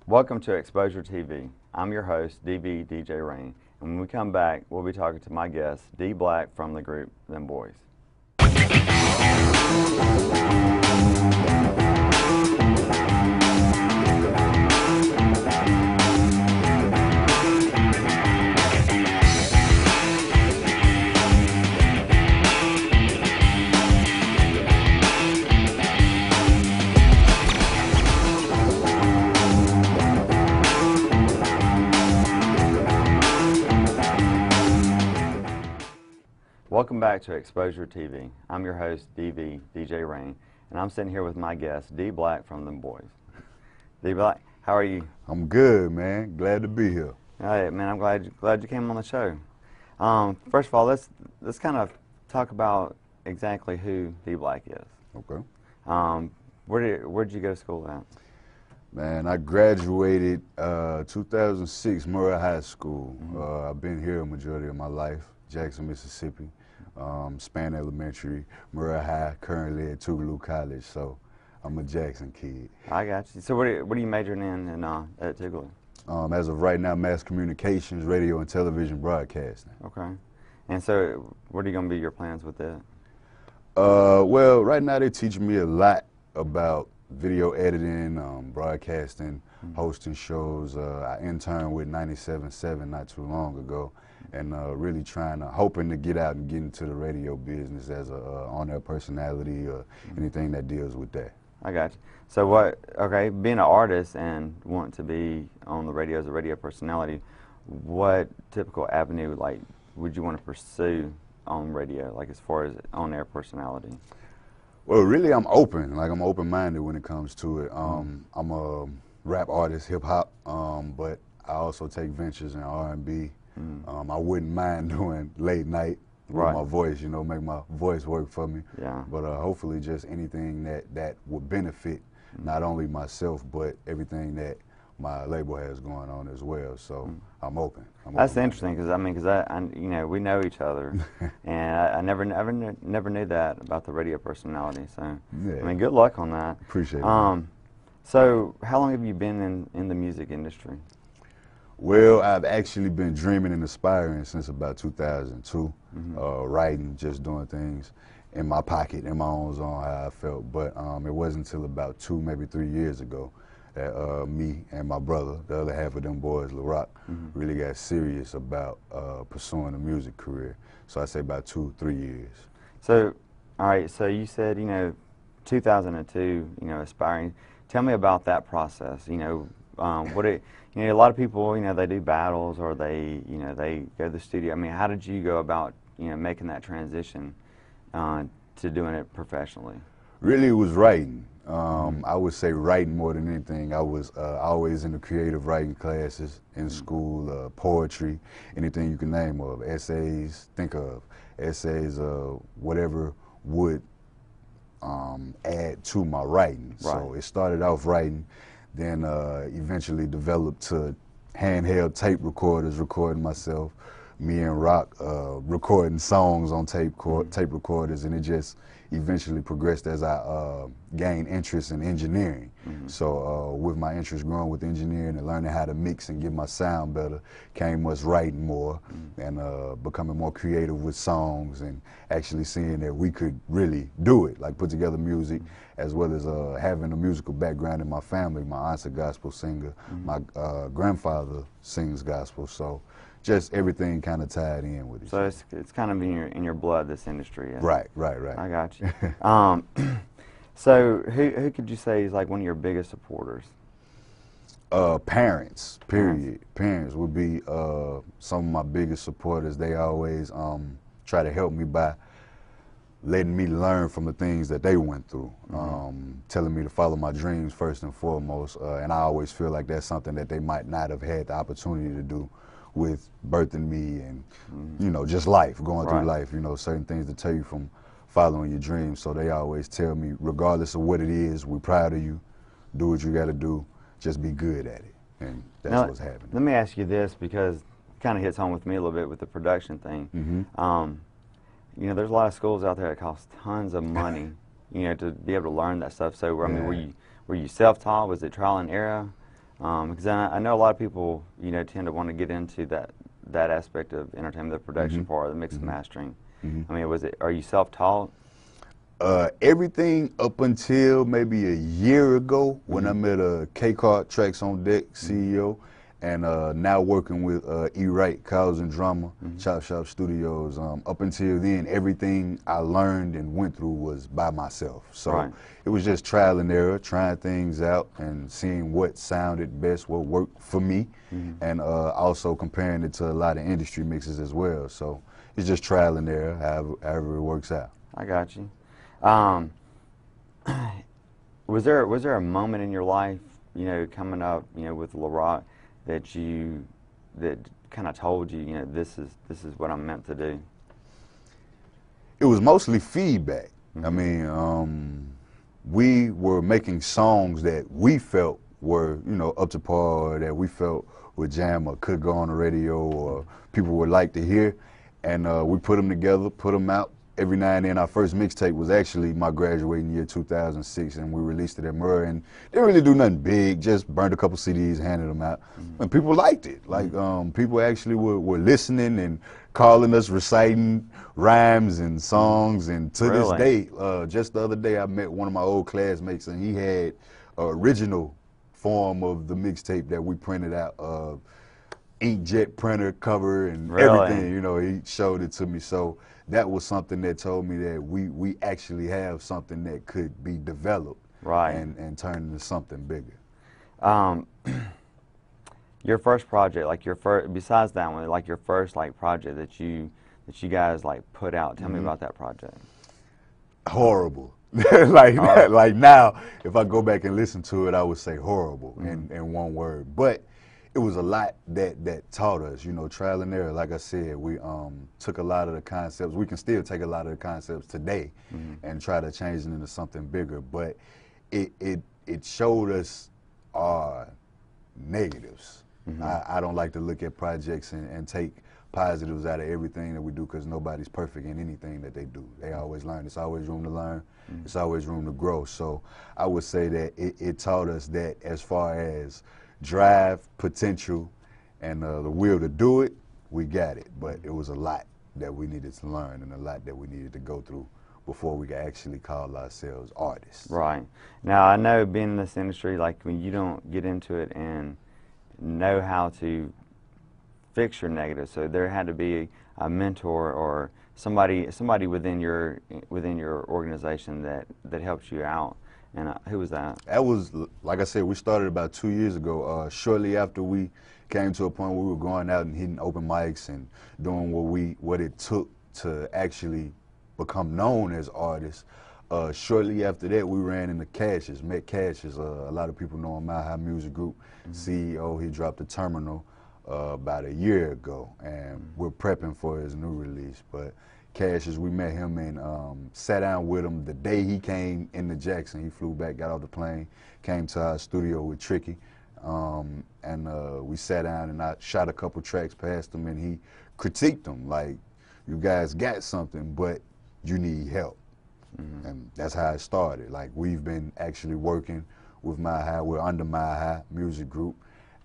Welcome to Xposure TV. I'm your host, DVDJ Rain, and when we come back, we'll be talking to my guest, D Black from the group Them Boys. Welcome back to Xposure TV. I'm your host, DVDJ Rain, and I'm sitting here with my guest, D Black from Them Boys. D Black, how are you? I'm good, man. Glad to be here. All right, man. I'm glad you came on the show. First of all, let's kind of talk about exactly who D Black is. Okay. Where'd you go to school at? Man, I graduated 2006 Murrah High School. I've been here a majority of my life. Jackson, Mississippi, Span Elementary, Murrah High, currently at Tougaloo College, so I'm a Jackson kid. I got you. So what are you majoring in at Tougaloo? As of right now, mass communications, radio and television broadcasting. Okay. And so what are going to be your plans with that? Well, right now they're teaching me a lot about video editing, broadcasting, hosting shows. I interned with 97.7 not too long ago, and really hoping to get out and get into the radio business as a on-air personality or anything that deals with that. I got you. So being an artist and wanting to be on the radio as a radio personality, what typical avenue would you want to pursue on radio, like as far as on-air personality? Well, really, I'm open. I'm open-minded when it comes to it. I'm a rap artist, hip-hop, but I also take ventures in R&B. I wouldn't mind doing late night with my voice, make my voice work for me. Yeah. But hopefully just anything that would benefit not only myself, but everything that my label has going on as well. So I'm open. That's interesting because we know each other, and I never knew that about the radio personality. So yeah. Good luck on that. Appreciate it. So how long have you been in the music industry? Well, I've actually been dreaming and aspiring since about 2002, writing, just doing things in my pocket, in my own zone, how I felt. But it wasn't until about 2, maybe 3 years ago that me and my brother, the other half of Them Boys, LaRock, really got serious about pursuing a music career. So I say about 2, 3 years. So, all right, so you said, 2002, aspiring. Tell me about that process. A lot of people, they do battles or they go to the studio. How did you go about, making that transition to doing it professionally? Really, it was writing. I would say writing more than anything. I was always in the creative writing classes in school, poetry, anything you can name of, essays, whatever would add to my writing. Right. So it started off writing, then eventually developed to handheld tape recorders, recording myself, me and Rock recording songs on tape recorders, and it just eventually progressed as I gained interest in engineering. So with my interest growing with engineering and learning how to mix and get my sound better, came us writing more and becoming more creative with songs and actually seeing that we could really do it, like put together music, as well as having a musical background in my family. My aunt's a gospel singer, my grandfather sings gospel, so just everything kind of tied in with it. So it's kind of in your blood, this industry. Yeah? Right. I got you. So who could you say is like one of your biggest supporters? Parents, period. Parents would be some of my biggest supporters. They always try to help me by letting me learn from the things that they went through, telling me to follow my dreams first and foremost. And I always feel like that's something that they might not have had the opportunity to do with birthing me and, just life, going through life, certain things to tell you from following your dreams. So they always tell me, regardless of what it is, we're proud of you, do what you got to do, just be good at it. And that's what's happening. Let me ask you this, because it kind of hits home with me a little bit with the production thing. There's a lot of schools out there that cost tons of money, to be able to learn that stuff. So, were you self-taught? Was it trial and error? Because I know a lot of people, you know, tend to want to get into that aspect of entertainment, the production part, the mix and mastering. I mean, are you self-taught? Everything up until maybe a year ago when I met K-Cart Tracks on Deck CEO, and now working with E-Wright, Cows and Drama, Chop Shop Studios. Up until then, everything I learned and went through was by myself. So it was just trial and error, trying things out and seeing what sounded best, what worked for me, and also comparing it to a lot of industry mixes as well. So it's just trial and error, however it works out. I got you. Was there a moment in your life, you know, coming up, you know, with LaRock that kind of told you, you know, this is what I'm meant to do? It was mostly feedback. I mean, we were making songs that we felt were, you know, up to par, or that we felt would jam or could go on the radio or people would like to hear, and we put them together, put them out. Every now and then, our first mixtape was actually my graduating year, 2006, and we released it at Murray, and didn't really do nothing big, just burned a couple CDs, handed them out, and people liked it. Like, people actually were listening and calling us, reciting rhymes and songs, and to this day, just the other day, I met one of my old classmates, and he had an original form of the mixtape that we printed out, inkjet printer cover and everything, you know, he showed it to me. So that was something that told me that we actually have something that could be developed and turned into something bigger. Your first project, like besides that one, like your first like project that you guys like put out, tell me about that project. Horrible. Like now, if I go back and listen to it, I would say horrible in one word. But it was a lot that taught us, you know, trial and error. Like I said, we took a lot of the concepts. We can still take a lot of the concepts today and try to change it into something bigger. But it showed us our negatives. I don't like to look at projects and take positives out of everything that we do, because nobody's perfect in anything that they do. They always learn. There's always room to learn. There's always room to grow. So I would say that it taught us that as far as drive, potential, and the will to do it, we got it. But it was a lot that we needed to learn and a lot that we needed to go through before we could actually call ourselves artists. Right. Now, I know being in this industry, like when you don't get into it and know how to fix your negatives, so there had to be a mentor or somebody within your organization that helps you out. And who was that? That was, like I said, we started about 2 years ago. Shortly after we came to a point where we were going out and hitting open mics and doing what it took to actually become known as artists. Shortly after that, we ran into Cassius, met Cassius. A lot of people know him, Mile High Music Group CEO. He dropped the Terminal about a year ago, and we're prepping for his new release. But Cassius, we met him and sat down with him the day he came into Jackson. He flew back, got off the plane, came to our studio with Tricky, and we sat down and I shot a couple tracks past him, and he critiqued them like, you guys got something, but you need help. And that's how it started. Like, we've been actually working with Mile High. We're under Mile High Music Group,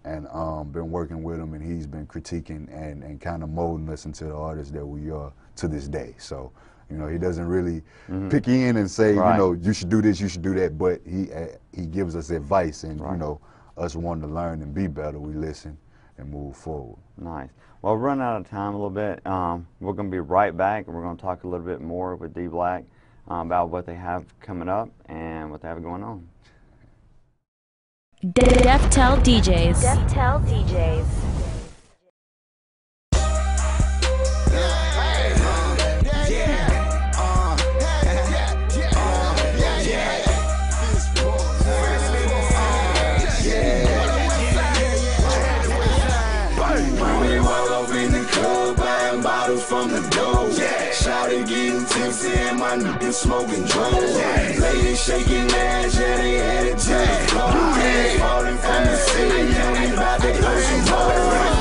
and been working with him, and he's been critiquing and kind of molding us into the artists that we are to this day. So, you know, he doesn't really pick in and say, you know, you should do this, you should do that, but he gives us advice, and you know, us wanting to learn and be better, we listen and move forward. Nice. Well, we're running out of time a little bit. We're going to be right back, and we're going to talk a little bit more with D Black about what they have coming up and what they have going on. Deftel DJs. Deftel DJs. From the door, shouting, getting tipsy, and my niggas smoking drugs. Ladies shaking ass, yeah, they had it to the floor. Falling from the ceiling, and we about to go some more.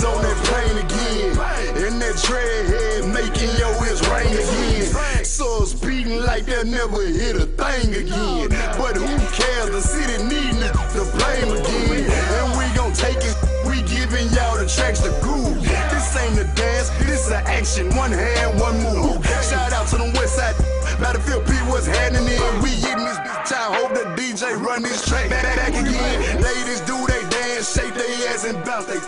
Benz on that plane again. And that dreadhead making your ears rain again. Souls beating like they'll never hit a thing again. But who cares? The city needing to blame again. And we gon' take it. We giving y'all the tracks to groove. This ain't a dance, this a action. One hand, one move. Shout out to the West Side. Battlefield P was handing in. We getting this bitch. I hope the DJ run this track back again. Ladies do they dance, shake their ass and bounce they.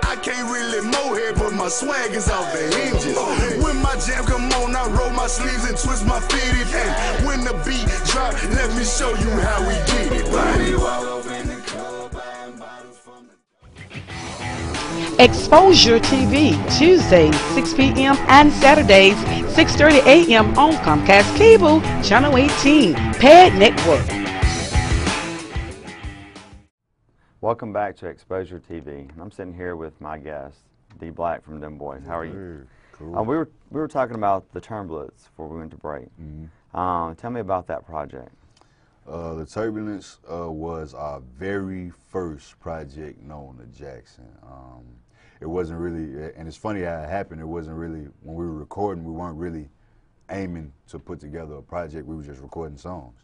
I can't really mohead, but my swag is off the hinges. When my jam come on, I roll my sleeves and twist my fitted. And when the beat drop, let me show you how we get it. Body walk over in the club, buying bottles from the Xposure TV, Tuesdays 6 p.m. and Saturdays 6:30 a.m. on Comcast Cable, Channel 18, Pad Network. Welcome back to Xposure TV. I'm sitting here with my guest, D Black from Them Boys. How are you? Cool. We were talking about the Turbulence before we went to break. Tell me about that project. The Turbulence was our very first project known to Jackson. It wasn't really, and it's funny how it happened. It wasn't really, when we were recording, we weren't really aiming to put together a project. We were just recording songs.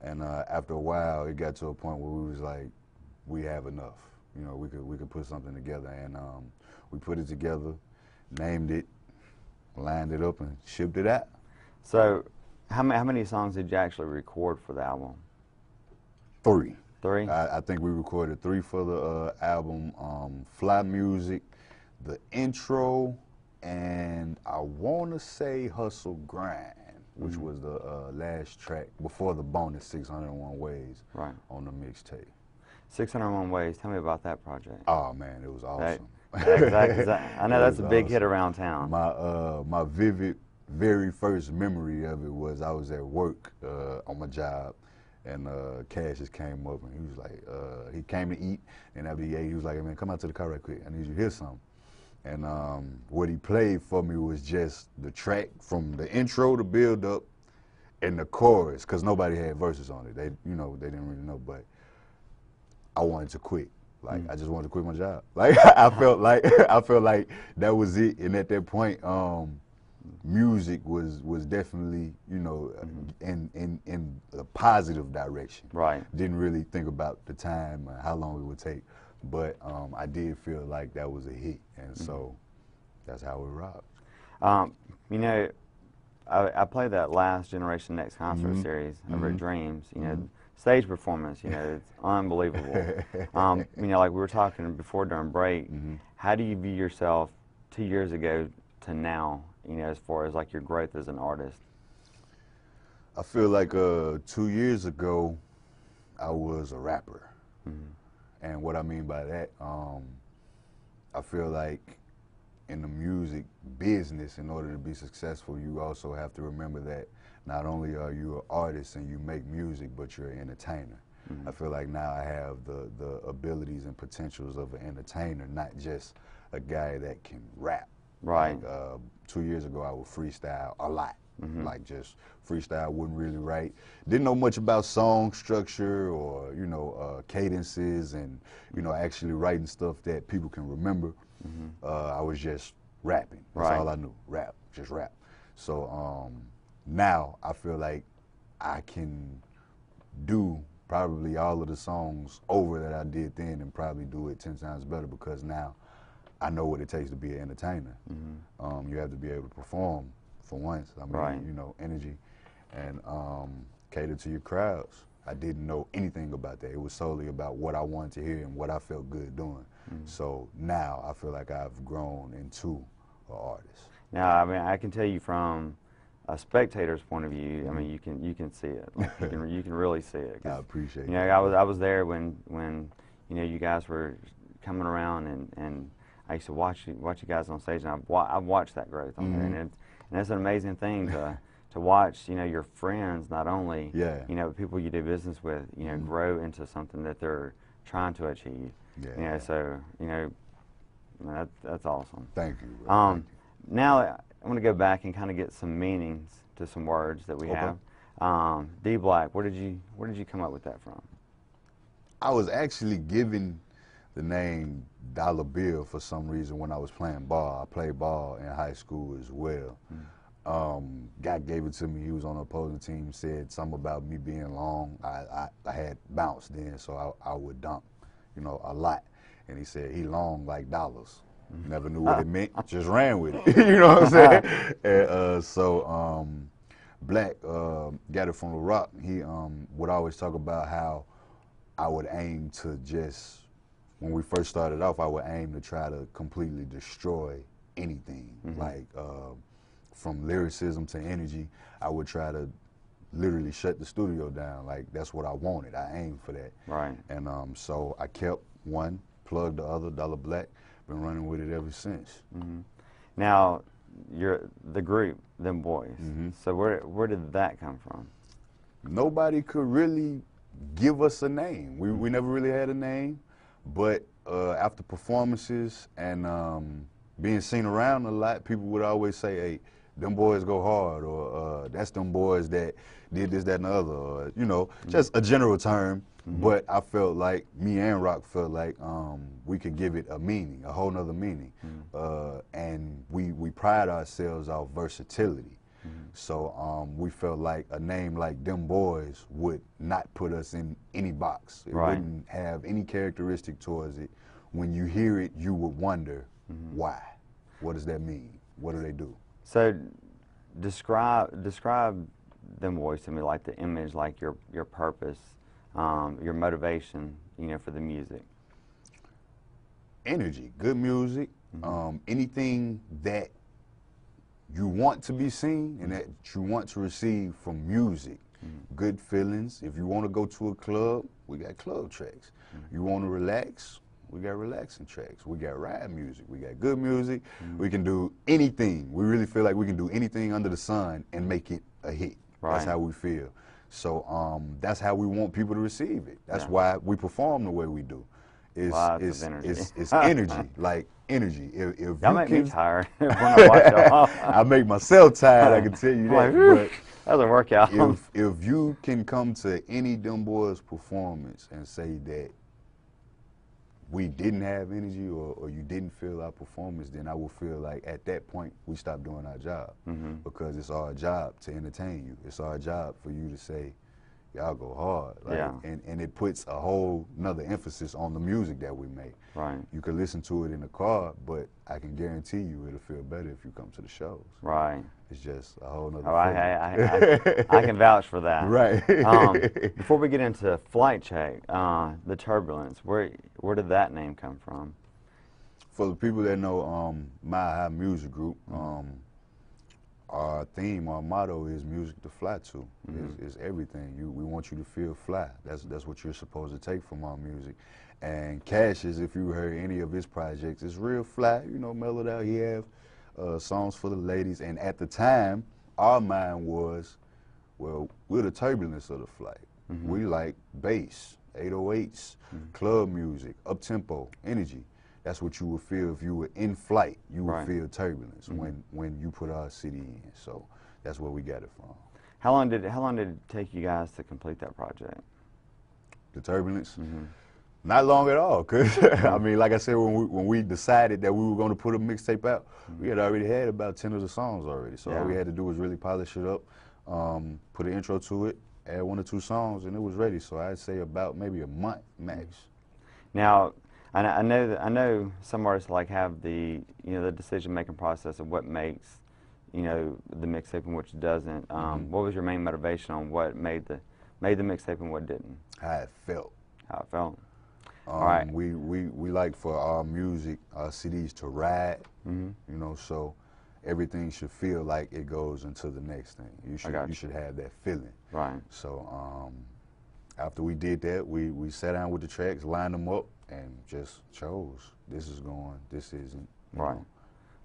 And after a while, it got to a point where we was like, we have enough. You know, we could put something together, and we put it together, named it, lined it up, and shipped it out. So, how many songs did you actually record for the album? 3. 3? I think we recorded 3 for the album. Fly Music, the intro, and I want to say Hustle Grind, which was the last track before the bonus 601 Ways on the mixtape. 601 Ways. Tell me about that project. Oh man, it was awesome. Exactly. I know that's a big hit around town. My vivid, very first memory of it was I was at work on my job, and Cash just came up and he was like, he came to eat, and after he ate, he was like, hey, man, come out to the car right quick. I need you to hear something. And what he played for me was just the track from the intro, the build up, and the chorus, because nobody had verses on it. They didn't really know, but I wanted to quit. Like I just wanted to quit my job. Like I felt like that was it. And at that point, music was definitely, you know, in a positive direction. Right. Didn't really think about the time and how long it would take, but I did feel like that was a hit, and so that's how we rocked. You know, I played that last Generation Next concert series over at Dreams. You know, stage performance. You know, it's unbelievable. You know, like we were talking before during break. How do you view yourself 2 years ago to now? You know, as far as like your growth as an artist. I feel like 2 years ago, I was a rapper, and what I mean by that, I feel like in the music business, in order to be successful, you also have to remember that not only are you an artist and you make music, but you're an entertainer. I feel like now I have the abilities and potentials of an entertainer, not just a guy that can rap. Right. Like, 2 years ago, I would freestyle a lot. Like just freestyle, wouldn't really write. Didn't know much about song structure or, you know, cadences and, you know, actually writing stuff that people can remember. I was just rapping. That's all I knew. Rap, just rap. So now I feel like I can do probably all of the songs over that I did then and probably do it 10 times better, because now I know what it takes to be an entertainer. You have to be able to perform for once. I mean, you know, energy and cater to your crowds. I didn't know anything about that. It was solely about what I wanted to hear and what I felt good doing. So now I feel like I've grown into an artist. Now, I mean, I can tell you from a spectator's point of view. I mean, you can see it. Like, you can really see it. I appreciate it. You know, I was there when you know, you guys were coming around, and I used to watch you guys on stage, and I've watched that growth on there, and it's an amazing thing to watch, you know, your friends, not only you know, people you do business with, you know, grow into something that they're trying to achieve. You know, so you know, that's awesome. Thank you. Thank you. Now I'm going to go back and kind of get some meanings to some words that we have. D Black, where did you come up with that from? I was actually given the name Dollar Bill for some reason when I was playing ball. I played ball in high school as well. Guy gave it to me. He was on the opposing team, said something about me being long. I had bounce then, so I would dunk, you know, a lot. And he said, he long like dollars. Never knew what it meant, just ran with it. You know what I'm saying? And, so Black got it from the Rock. He would always talk about how I would aim to just, when we first started off, I would aim to try to completely destroy anything. Like from lyricism to energy, I would try to literally shut the studio down. Like, that's what I wanted. I aimed for that. Right. And so I kept one, plugged the other, Dollar Black. Been running with it ever since. Now, the group, Them Boys. So where did that come from? Nobody could really give us a name. We never really had a name, but after performances and being seen around a lot, people would always say, hey, them boys go hard, or that's them boys that did this, that, and the other, or, you know, just a general term. But I felt like, me and Rock felt like we could give it a meaning, a whole nother meaning. And we pride ourselves off versatility. So we felt like a name like Them Boys would not put us in any box. It wouldn't have any characteristic towards it. When you hear it, you would wonder, why? What does that mean? What do they do? So describe Them Boys to me, like the image, like your purpose, your motivation, you know, for the music. Energy, good music, anything that you want to be seen and that you want to receive from music. Good feelings. If you want to go to a club, we got club tracks. You want to relax, we got relaxing tracks. We got ride music. We got good music. We can do anything. We really feel like we can do anything under the sun and make it a hit. That's how we feel. So that's how we want people to receive it. That's why we perform the way we do. It's energy, like energy. If y'all you make me tired when I watch y'all. I make myself tired, I can tell you that. Like, that's a workout. If you can come to any Them Boys performance and say that we didn't have energy or you didn't feel our performance, then I will feel like at that point we stopped doing our job. Because it's our job to entertain you. It's our job for you to say, y'all go hard. Like, and it puts a whole nother emphasis on the music that we make. Right. You can listen to it in the car, but I can guarantee you it'll feel better if you come to the shows. Right. It's just a whole nother I can vouch for that. Right. Before we get into Flight Check, the Turbulence, where did that name come from? For the people that know Mile High Music Group, our theme, our motto is music to fly to. It's everything. We want you to feel fly. That's what you're supposed to take from our music. And Cassius, if you heard any of his projects, is real fly. You know, mellowed out. He have songs for the ladies. And at the time, our mind was, well, we're the turbulence of the flight. We like bass, 808s, club music, up tempo, energy. That's what you would feel if you were in flight. You would feel turbulence when you put our CD in. So that's where we got it from. How long did it take you guys to complete that project? The Turbulence? Not long at all, cause I mean, like I said, when we decided that we were going to put a mixtape out, we had already had about 10 of the songs already. So all we had to do was really polish it up, put an intro to it, add 1 or 2 songs, and it was ready. So I'd say about maybe a month max. Now, I know some artists like have the the decision-making process of what makes the mixtape and which doesn't. What was your main motivation on what made the mixtape and what didn't? How it felt. How it felt. All right. We like for our music, our CDs to ride. So everything should feel like it goes into the next thing. You should have that feeling. Right. So after we did that, we sat down with the tracks, lined them up, and just chose. This is going, this isn't. Right.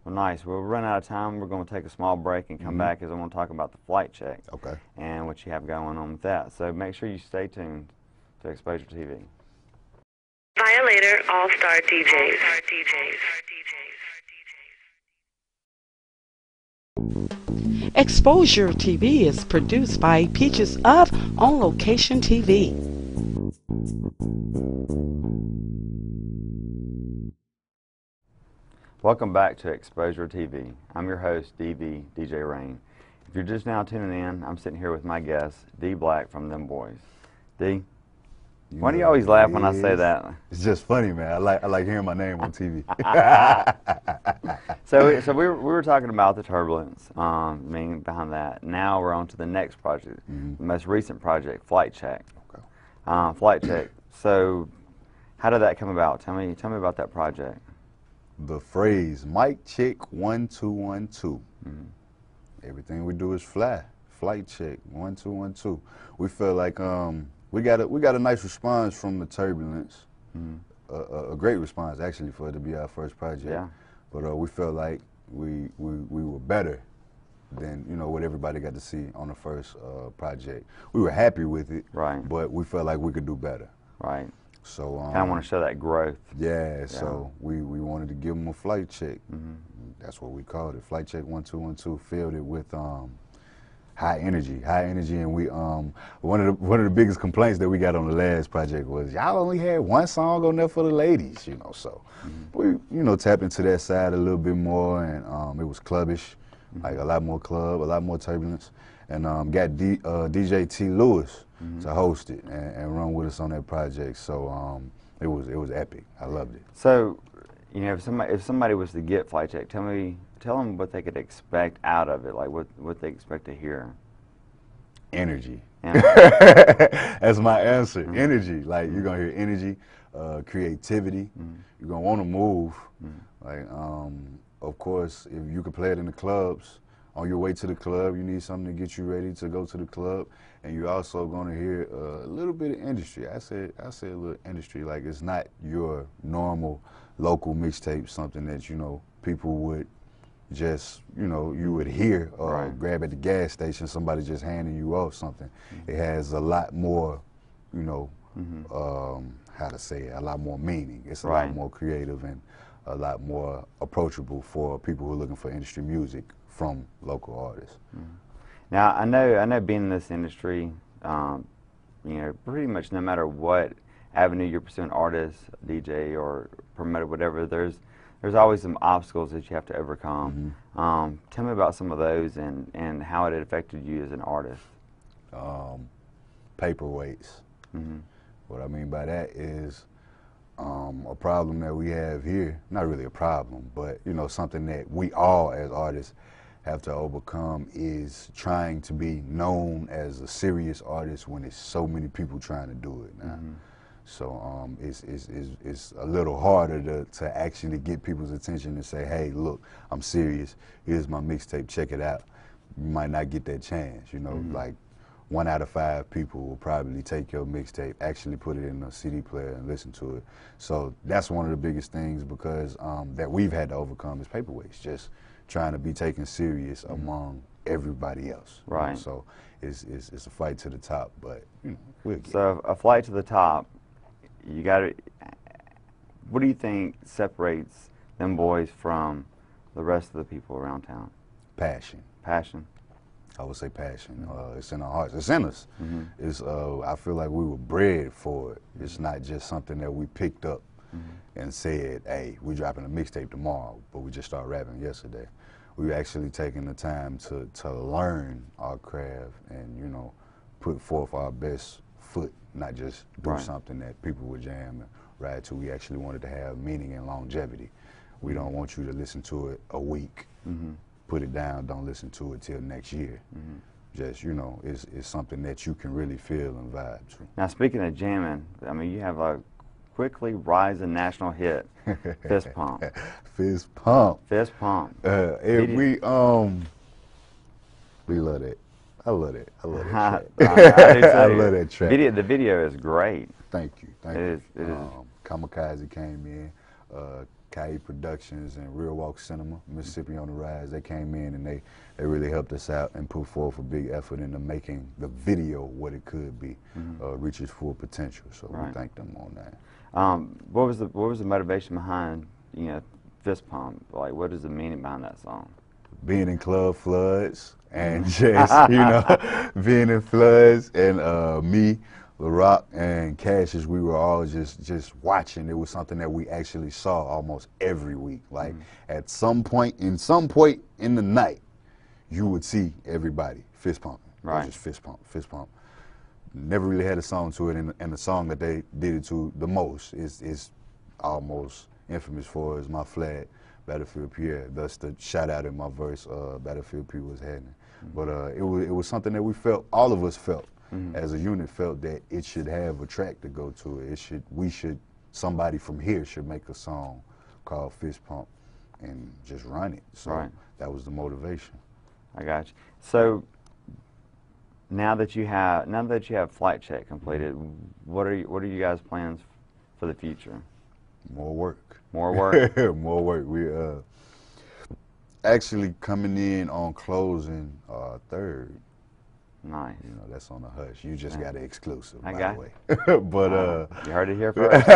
Well, nice. We'll run out of time. We're going to take a small break and come back because I want to talk about the Flight Check. Okay. And what you have going on with that. So make sure you stay tuned to Xposure TV. Violator All-Star DJs. Xposure TV is produced by Peaches of On Location TV. Welcome back to Xposure TV. I'm your host, DVDJ Rain. If you're just now tuning in, I'm sitting here with my guest, D Black from Them Boys. D, why do you always laugh when I say that? It's just funny, man. I like hearing my name on TV. So we were talking about the turbulence, meaning behind that. Now we're on to the next project, the most recent project, Flight Check. Okay. Flight Check. So how did that come about? Tell me about that project. The phrase "mic check 1 2 1 2." Everything we do is fly. Flight check 1 2 1 2. We feel like we got a nice response from the turbulence. A great response actually for it to be our first project. Yeah. But we felt like we were better than what everybody got to see on the first project. We were happy with it. Right. But we felt like we could do better. Right. So kind of want to show that growth. Yeah, so we wanted to give them a flight check. That's what we called it, Flight Check 1 2 1 2. Filled it with high energy, and we one of the biggest complaints that we got on the last project was y'all only had one song on there for the ladies, So we tapped into that side a little bit more, and it was clubbish, like a lot more club, a lot more turbulence, and got DJ T. Lewis to host it and run with us on that project. So it was epic. I loved it. So, if somebody was to get Flight Check, tell them what they could expect out of it, like what they expect to hear. Energy. That's my answer. Energy. Like you're gonna hear energy, creativity. You're gonna want to move. Like of course, if you can play it in the clubs. On your way to the club, you need something to get you ready to go to the club, and you're also going to hear a little bit of industry. I say a little industry, like it's not your normal local mixtape, something that people would just you would hear or grab at the gas station, somebody just handing you off something. It has a lot more, how to say it, a lot more meaning. It's a lot more creative and a lot more approachable for people who are looking for industry music from local artists. Now I know being in this industry, pretty much no matter what avenue you're pursuing, artist, DJ, or promoter, whatever, there's always some obstacles that you have to overcome. Tell me about some of those and how it affected you as an artist. Paperweights. What I mean by that is a problem that we have here, not really a problem, but something that we all as artists have to overcome is trying to be known as a serious artist when there's so many people trying to do it now. So it's a little harder to actually get people's attention and say, hey, look, I'm serious. Here's my mixtape. Check it out. You might not get that chance. Like 1 out of 5 people will probably take your mixtape, actually put it in a CD player and listen to it. So that's one of the biggest things because that we've had to overcome is paperweights. Just trying to be taken serious among everybody else. Right. So it's a fight to the top, but we'll get it. So a flight to the top, you got to. What do you think separates Them Boys from the rest of the people around town? Passion. Passion. I would say passion. It's in our hearts. It's in us. It's. I feel like we were bred for it. It's not just something that we picked up and said, hey, we're dropping a mixtape tomorrow, but we just started rapping yesterday. We've actually taken the time to learn our craft and, put forth our best foot, not just do something that people would jam and ride to. We actually wanted to have meaning and longevity. We don't want you to listen to it a week, put it down, don't listen to it till next year. Just, it's something that you can really feel and vibe to. Now, speaking of jamming, I mean, you have a quickly rising national hit, Fist Pump. Fist Pump. Fist Pump. We love that. I love that. I love that track. I love that track. The video is great. Thank you. It is. Kamikaze came in, Kai Productions and Real Walk Cinema, Mississippi on the Rise. They came in and they really helped us out and put forth a big effort into making the video what it could be, reach its full potential. So we thank them on that. What was the motivation behind Fist Pump? Like, what is the meaning behind that song? Being in club floods and just being in floods and me LaRock and Cassius, we were all just watching. It was something that we actually saw almost every week. Like at some point in the night, you would see everybody fist pumping. Right. Just fist pump. Never really had a song to it, and the song that they did it to the most is almost infamous for is My Flag, Battlefield Pierre. Thus the shout out in my verse, Battlefield P was happening. But it was something that we felt, all of us felt, as a unit felt that it should have a track to go to it. Somebody from here should make a song called Fist Pump and just run it. So that was the motivation. I got you. So now that you have Flight Check completed, what are you guys' plans for the future? More work. More work. More work. We actually coming in on closing 3rd. Nice. You know, that's on the hush. You just got an exclusive, by got the way. But you heard it here first.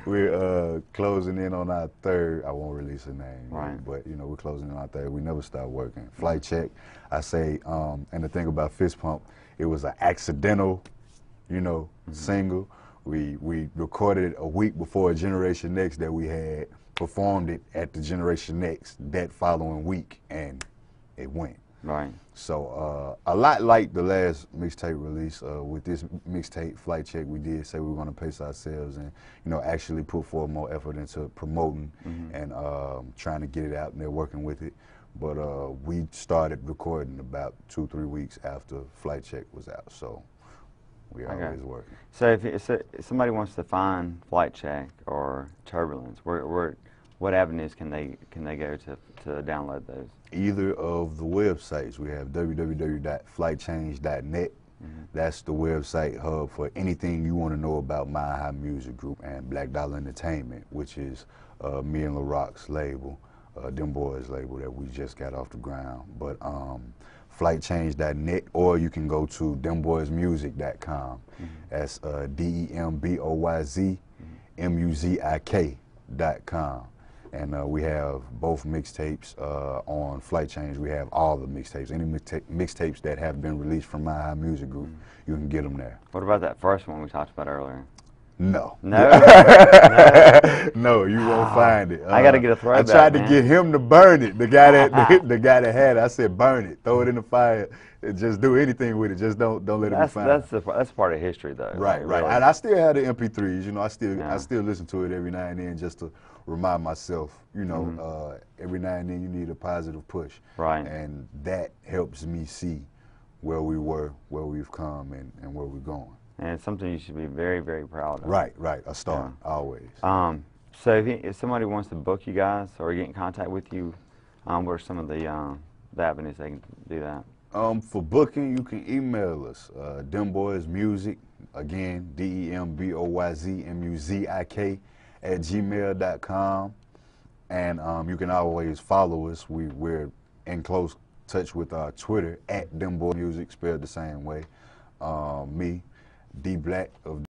we're closing in on our 3rd. I won't release a name. Right. But you know, we're closing in on our 3rd. We never stop working. Flight Check. I say, and the thing about Fist Pump, it was an accidental, you know, single. We recorded it a week before a Generation Next that we had, performed it at the Generation Next that following week, and it went. Right. So a lot like the last mixtape release, with this mixtape Flight Check, we did say we were going to pace ourselves and, you know, actually put forth more effort into promoting and trying to get it out, and they're working with it. But we started recording about 2-3 weeks after Flight Check was out, so we're always working. So if somebody wants to find Flight Check or Turbulence, what avenues can they go to download those? Either of the websites. We have www.flightchange.net. That's the website hub for anything you want to know about Mile High Music Group and Black Dollar Entertainment, which is me and LaRock's label, Them Boys label that we just got off the ground. But flightchange.net, or you can go to demboysmusic.com. That's DEMBOYZMUZIK.com. And we have both mixtapes on Flight Change. We have all the mixtapes. Any mixtapes that have been released from My High Music Group, you can get them there. What about that first one we talked about earlier? No. No? No, you won't find it. I got to get a throwback, I tried to get him to burn it. The guy that the guy that had it, I said, burn it, throw it in the fire, and just do anything with it. Just don't let it be found. That's part of history, though. Right, right. Really. And I still have the MP3s. You know, I still listen to it every now and then just to remind myself. You know, every now and then you need a positive push. Right. And that helps me see where we were, where we've come, and where we're going. And it's something you should be very, very proud of. Right, right. A start, always. So if somebody wants to book you guys or get in contact with you, what are some of the avenues they can do that? For booking, you can email us, demboysmusic, again, DEMBOYZMUZIK @gmail.com. And you can always follow us. We're in close touch with our Twitter @demboymusic, spelled the same way. Me, D Black of